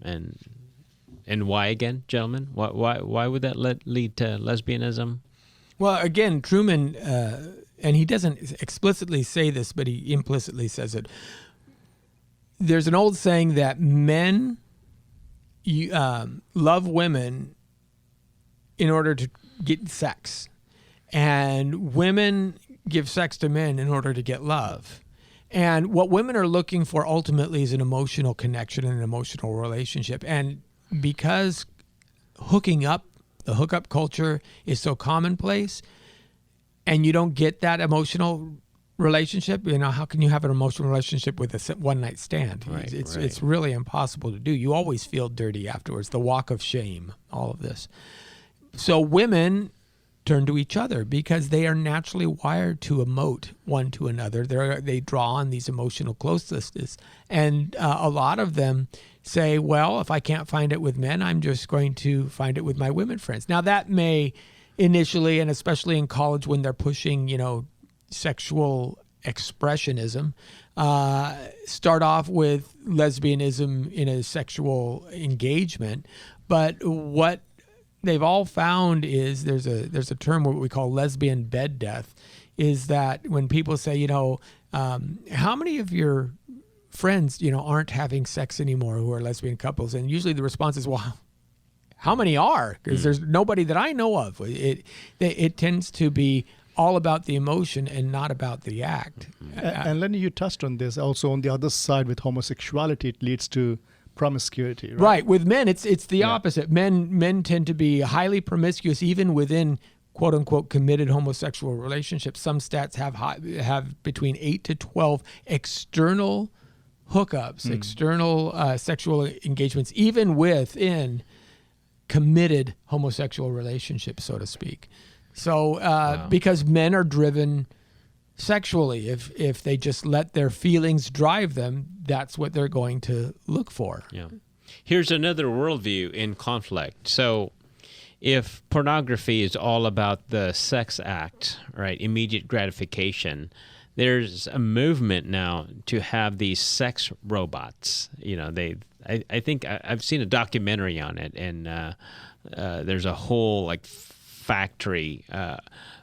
And why again, gentlemen? Why would that lead to lesbianism? Well, again, Truman, and he doesn't explicitly say this, but he implicitly says it. There's an old saying that men love women in order to get sex, and women give sex to men in order to get love. And what women are looking for ultimately is an emotional connection and an emotional relationship. And because the hookup culture is so commonplace, and you don't get that emotional relationship, how can you have an emotional relationship with a one-night stand? Right, it's really impossible to do. You always feel dirty afterwards, the walk of shame, all of this. So women turn to each other because they are naturally wired to emote one to another. They draw on these emotional closenesses. And a lot of them say, well, if I can't find it with men, I'm just going to find it with my women friends. Now, that may initially, and especially in college when they're pushing, sexual expressionism, start off with lesbianism in a sexual engagement. But what they've all found is there's a term what we call lesbian bed death, is that when people say, how many of your friends, aren't having sex anymore who are lesbian couples? And usually the response is, well, how many are? Because there's nobody that I know of. It tends to be all about the emotion and not about the act. And Lenny, you touched on this. Also on the other side with homosexuality, it leads to promiscuity, right? Right. With men, it's the opposite. Men tend to be highly promiscuous, even within quote unquote committed homosexual relationships. Some stats have between 8 to 12 external hookups, external sexual engagements, even within committed homosexual relationships, so to speak. So because men are driven sexually, if they just let their feelings drive them, that's what they're going to look for. Yeah. Here's another worldview in conflict. So if pornography is all about the sex act, right, immediate gratification, there's a movement now to have these sex robots. I think I've seen a documentary on it, and there's a whole factory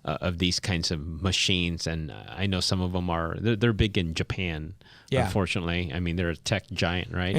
of these kinds of machines, and I know some of them they're big in Japan. Yeah. Unfortunately, I mean they're a tech giant, right?